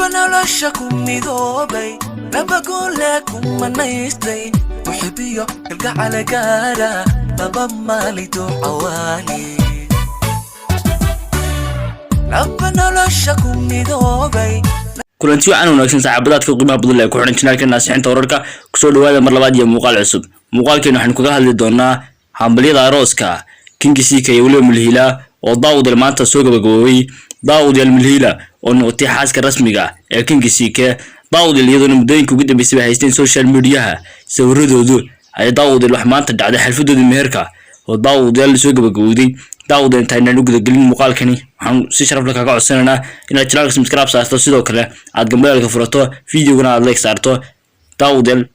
ربنا لشكم مذوبي لا بقول لكم من يستي محبيه يلقى على قارة بابا ليتو حوالي ربنا لشكم مذوبي kulanti waxaan wanaagsan saaxiibadaadka qiimaha badan ee ku xiran channelka naasixinta wararka ku soo dhawaada mar labaad iyo muuqaal cusub muuqaalkeena waxaan kaga hadli doonaa hambaliyada arooska Kingisiika iyo William Mulhila oo Daawud maanta soo gabagaboobay Daawud Mulhila oo noqotay xaaska rasmiga ee Kingisiika Daawud iyadoo muddooyinka ugu dambeysay ay haysteen social media sawiradoodu ay Daawud wax maanta dhacday xalfadooda meherka oo Daawud soo gabagabowday Daawud intaanay ugu galin muuqaalkani waxaan si sharaf leh kaga codsananaa inaad channelka subscribe saarto sidoo kale aad gambalka furato videogana aad like saarto Daawud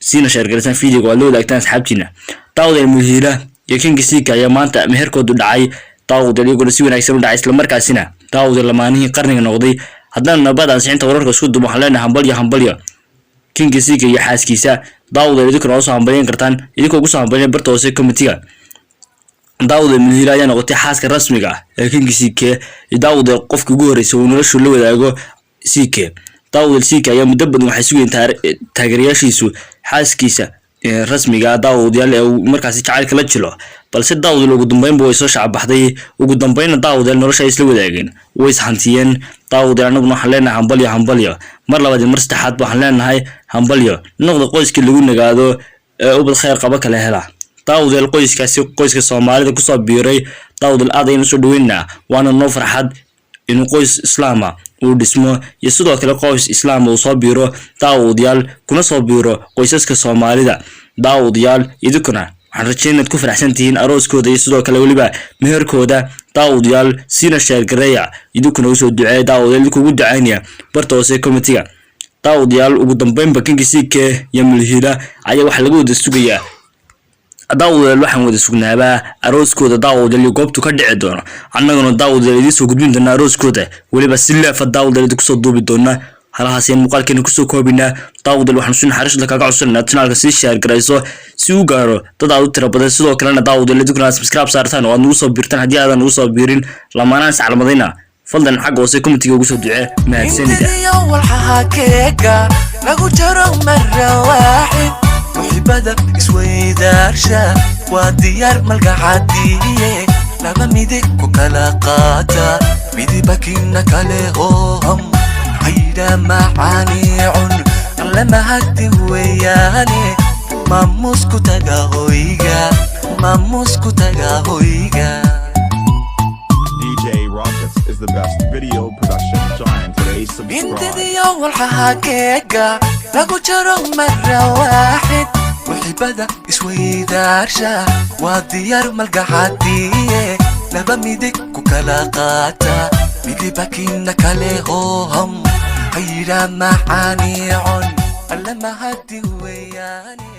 siina share garaysan videoga waa loo wadaagtaan asxaabtiina Daawud Mulhila iyo Kingisiika ayaa maanta meherkoodu dhacay Daawud iyagoo si wanaagsan u dhacay isla markaasina Daawud lamaanihi qarniga noqday haddana nabadaan sixinta wararka isku duub waxaan leenahay hambalyo Kingisiika iyo xaaskiisa Daawud idinka soo hambalyeyn kartaan idinka ugu soo hambalyeyn barta hoose committee Daawud Mulhila ayaa noqotay xaaska rasmiga ah ee Kingisiika Daawud qofkii ugu horeysay uu nolosha la wadaago Siike Daawud Siike ayaa muddo badan waxay sugeen taageerayaashiisu xaaskiisa rasmiga Daawud markaas jacaylka la jilo balse Daawud ugu dambeynba way soo shacabxday ugu dambeynna Daawud nolosha isla wadaageen way isxantiyeen Daawud anaguna waxaan leenahay hambalyo mar labaad mar saddexaad waxaan leenahay hambalyo noqdo qoyskii lagu nagaado ubad khayr qaba kala hela Daawud qoyska Soomaalida ku soo biiray Daawud aad aynu soo dhaweynaa waana noo farxad inuu qoys islaama uu dhismo iyo sidoo kale qoys islaam uu soo biiro Daawud kuna soo biiro qoysaska Soomaalida Daawud idinkuna waxaan rajaynayaa ku faraxsantihiin arooskooda iyo sidoo kale waliba meherkooda Daawud siina share gareeya idinkuna u soo duceeyo Daawud idinku ducaynaya barta hoose committee Daawud ugu dambeynba Kingisiika iyo Mulhila ayaa wax lagu wada sugayaa Daawud waxaan wada sugnaaba arooskooda Daawud iyo goobtu ka dhici doono annaguna Daawud idin soo gudbin doona arooskooda waliba si leefa Daawud idin ku soo duubi doona halahaaseen muuqaalkeena ku soo koobina Daawud waxaan soo naxariis kaga codsanaa channelka si share garayso si uu gaaro dad aad u tiro badan sidoo kalena Daawud idinku subscribe saartaan oo aad ugu soo biirtaan hadii aadan ugu soo biirin lamaanaan calmadayna fadlan xaq hoose committee ugu soo ducee mahadsanida lagu jaro marra waahid محبة اسويدارشا وديار ملقعاتي لما ميدك وكلاقاتا ميدي باكينا كاليهم عيدا معاني عن لما هدي وياني ما موسكو تاقاهويقا DJ Rockets is the best video production giant today. Subscribe. انت دي اول حكيكا لقو جرو مرة واحد محبة اسويدارشا وديار ملقعاتي لما ميدك وكلاقاتا ميدي باكينا كاليهم غير معاني عن لما هدي وياني